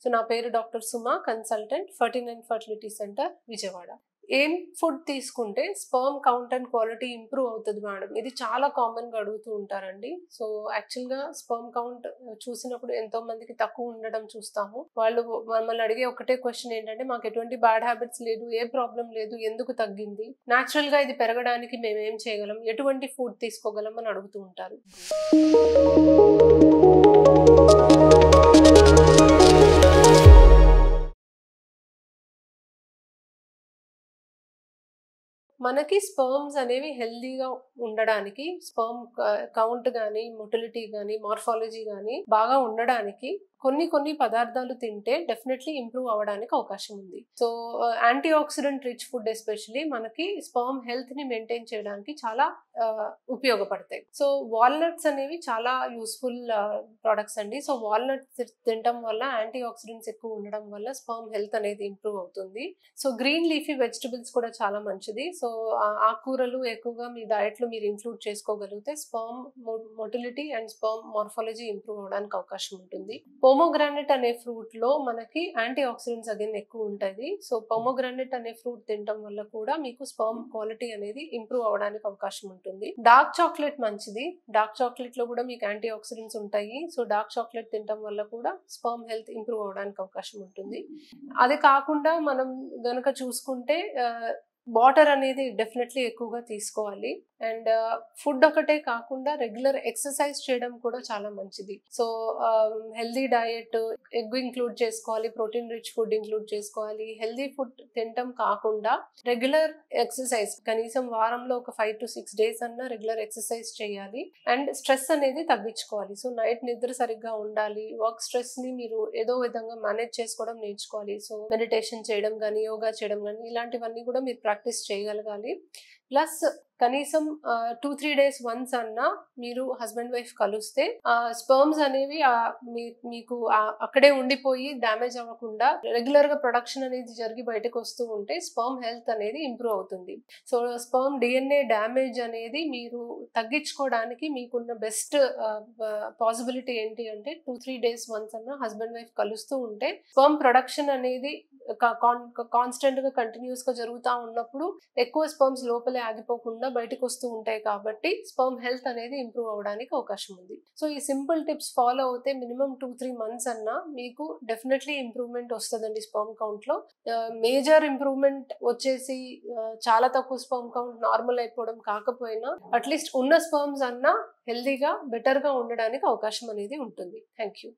So నా పేరు doctor సుమా, consultant 49 fertility centre Vijayawada. ఏం ఫుడ్ తీసుకుంటే sperm count and quality improve అవుతుంది మేడం? ఇది చాలా కామన్గా అడుగుతూ ఉంటారండి. సో యాక్చువల్గా స్పర్మ్ కౌంట్ చూసినప్పుడు ఎంతో మందికి తక్కువ ఉండడం చూస్తాము. వాళ్ళు మమ్మల్ని అడిగే ఒకటే క్వశ్చన్ ఏంటంటే, మాకు ఎటువంటి బ్యాడ్ హ్యాబిట్స్ లేదు, ఏ ప్రాబ్లం లేదు, ఎందుకు తగ్గింది, న్యాచురల్గా ఇది పెరగడానికి మేము ఏం చేయగలం, ఎటువంటి ఫుడ్ తీసుకోగలం అని అడుగుతూ ఉంటారు. మనకి స్పర్మ్స్ అనేవి హెల్దీగా ఉండడానికి, స్పర్మ్ కౌంట్ కానీ, మొటిలిటీ కానీ, మార్ఫాలజీ కానీ బాగా ఉండడానికి కొన్ని పదార్థాలు తింటే డెఫినెట్లీ ఇంప్రూవ్ అవ్వడానికి అవకాశం ఉంది. So anti oxidant rich food especially మనకి స్పర్మ్ హెల్త్ ని మెయింటైన్ చేయడానికి చాలా ఉపయోగపడతాయి. సో వాల్నట్స్ అనేవి చాలా యూస్ఫుల్ ప్రొడక్ట్స్ అండి. సో వాల్నట్స్ తినడం వల్ల యాంటీ ఆక్సిడెంట్స్ ఎక్కువ ఉండడం వల్ల స్పర్మ్ హెల్త్ అనేది ఇంప్రూవ్ అవుతుంది. సో గ్రీన్ లీఫీ వెజిటబుల్స్ కూడా చాలా మంచిది. సో ఆకుకూరలు ఎక్కువగా మీ డయట్ లో మీరు ఇంక్లూడ్ చేసుకోగలిగితే sperm motility and sperm morphology improve అవడానికి అవకాశం ఉంటుంది. పోమోగ్రానైట్ అనే ఫ్రూట్ లో మనకి యాంటీ ఆక్సిడెంట్స్ అగైన్ ఎక్కువ ఉంటుంది. సో పోమోగ్రానైట్ అనే ఫ్రూట్ తినడం వల్ల కూడా మీకు స్పర్మ్ క్వాలిటీ అనేది ఇంప్రూవ్ అవడానికి అవకాశం ఉంటుంది. డార్క్ చాక్లెట్ మంచిది. డార్క్ చాక్లెట్ లో కూడా మీకు యాంటీ ఆక్సిడెంట్స్ ఉంటాయి. సో డార్క్ చాక్లెట్ తినడం వల్ల కూడా స్పర్మ్ హెల్త్ ఇంప్రూవ్ అవడానికి అవకాశం ఉంటుంది. అది కాకుండా మనం గనక చూసుకుంటే వాటర్ అనేది డెఫినెట్లీ ఎక్కువగా తీసుకోవాలి. అండ్ ఫుడ్ ఒకటే కాకుండా రెగ్యులర్ ఎక్సర్సైజ్ చేయడం కూడా చాలా మంచిది. So healthy diet, egg include చేసుకోవాలి, ప్రోటీన్ రిచ్ ఫుడ్ ఇంక్లూడ్ చేసుకోవాలి. హెల్దీ ఫుడ్ తినడం కాకుండా రెగ్యులర్ ఎక్సర్సైజ్ కనీసం వారంలో ఒక 5 to 6 days అన్నా రెగ్యులర్ ఎక్సర్సైజ్ చేయాలి. అండ్ స్ట్రెస్ అనేది తగ్గించుకోవాలి. సో నైట్ నిద్ర సరిగ్గా ఉండాలి. వర్క్ స్ట్రెస్ ని మీరు ఏదో విధంగా మేనేజ్ చేసుకోవడం నేర్చుకోవాలి. సో మెడిటేషన్ చేయడం కానీ, యోగా చేయడం కానీ, ఇలాంటివన్నీ కూడా మీరు ప్రాక్టీస్ చేయగలగాలి. ప్లస్ కనీసం 2-3 days వన్స్ అన్నా మీరు హస్బెండ్ వైఫ్ కలిస్తే స్పర్మ్స్ అనేవి మీకు అక్కడే ఉండిపోయి డ్యామేజ్ అవ్వకుండా రెగ్యులర్ గా ప్రొడక్షన్ అనేది జరిగి బయటకు వస్తూ ఉంటే స్పర్మ్ హెల్త్ అనేది ఇంప్రూవ్ అవుతుంది. సో స్పర్మ్ డిఎన్ఏ డ్యామేజ్ అనేది మీరు తగ్గించుకోవడానికి మీకున్న బెస్ట్ పాసిబిలిటీ ఏంటి అంటే 2-3 days వన్స్ అన్నా హస్బెండ్ వైఫ్ కలుస్తూ ఉంటే స్పర్మ్ ప్రొడక్షన్ అనేది కాన్స్టెంట్ గా కంటిన్యూస్ గా జరుగుతూ ఉన్నప్పుడు ఎక్కువ స్పర్మ్స్ లోపలే ఆగిపోకుండా బయటకు వస్తూ ఉంటాయి కాబట్టి స్పర్మ్ హెల్త్ అనేది ఇంప్రూవ్ అవడానికి అవకాశం ఉంది. సో ఈ సింపుల్ టిప్స్ ఫాలో అవుతే మినిమం 2-3 months అన్నా మీకు డెఫినెట్లీ ఇంప్రూవ్మెంట్ వస్తుందండి స్పర్మ్ కౌంట్ లో. మేజర్ ఇంప్రూవ్మెంట్ వచ్చేసి చాలా తక్కువ స్పర్మ్ కౌంట్ నార్మల్ అయిపోవడం కాకపోయినా అట్లీస్ట్ ఉన్న స్పర్మ్స్ అన్నా హెల్దీగా బెటర్ గా ఉండడానికి అవకాశం అనేది ఉంటుంది. Thank you.